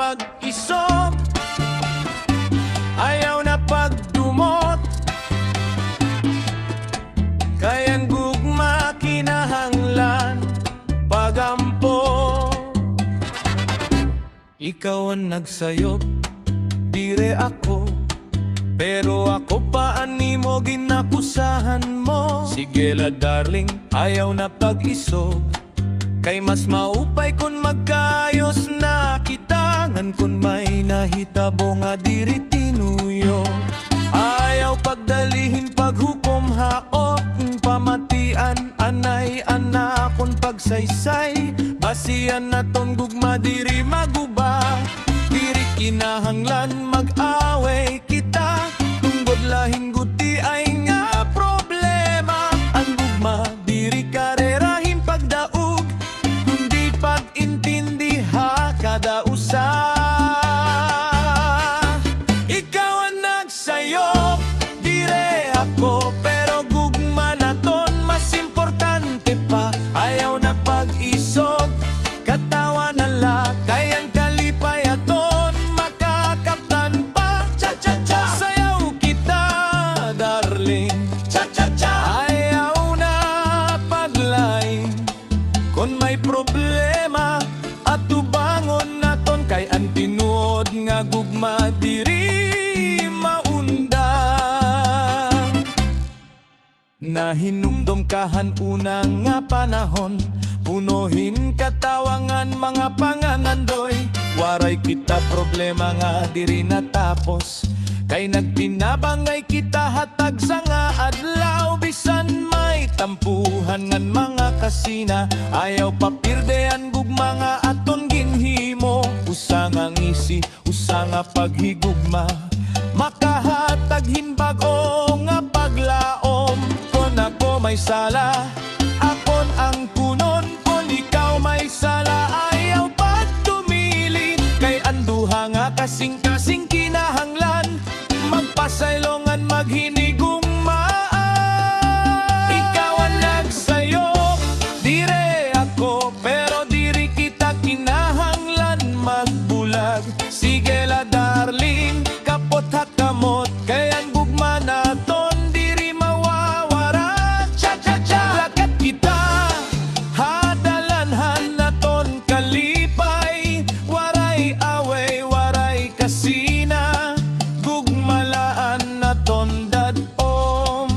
pag-isog, ayaw na pagdumot. Kayang gugma kinahanglan pagampo. Ikaw ang nagsayop, dire ako, pero ako pa animo ginakusahan mo. Sige la darling, ayaw na pag-isog, kay mas maupay kung magkayos na kita. Ngan kung may nahitabo nga diri tinuyo, ayaw pagdalihin paghukom haop. Pamatian anay anakon pagsaysay, basian naton gugma diri maguba. Diri kinahanglan mag-away kita, tungod lahing guti ay nga problema. Ang gugma diri karerahin pagdaog, kundi pag-intindiha kada usa. Ikaw ang nagsayop, dire ako, pero gugma naton mas importante pa. Ayaw na pag-isog, katawa na la, kayang kalipay aton makakaptan pa. Cha-cha-cha, sayaw kita darling, cha-cha-cha. Ayaw na paglain kung may problema, at tubangon naton kay ang tinuod nga gugma diri maunda. Nahinumdom kahan unang nga panahon, punuhin katawangan mga pangangandoy. Waray kita problema nga diri natapos, kay nagtinabangay kita hatag sa nga adlaw. Bisan may tampuhan ngan mga kasina, ayaw papirdean gugma nga aton ginhimo. Usang ang isi, usang nga paghigugma, makahatag hinbag-o nga paglaom. Kung ako may sala, akon ang kunon. Kung ikaw may sala, ayaw pagtumili, kay anduha nga kasing-kasing kinahanglan, magpasaylongan maghinigugmaan. Ikaw ang nagsayop, dire ako, pero diri kita kinahanglan magbulag. Sige la darling, kapot hakamot, kay ang gugma naton diri mawawara. Cha-cha-cha, lakat kita, hadalanhan naton kalipay. Waray away, waray kasina, gugmalaan naton dadom.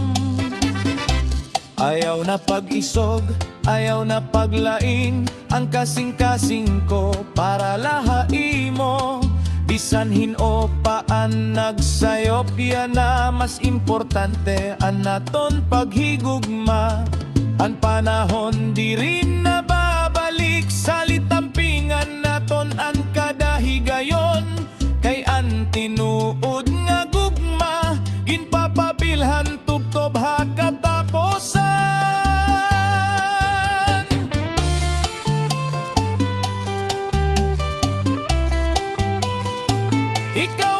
Ayaw na pag-isog, ayaw na paglain, ang kasing-kasing ko para lahain mo. Bisan hinopaan nagsayop, yan na mas importante ang naton paghigugma. Ang panahon di rin nababalik, salitampingan naton ang kadahigayon. Kay ang tinuod nga gugma, ginpapabilhan tubtob ha kataposan. Ikaw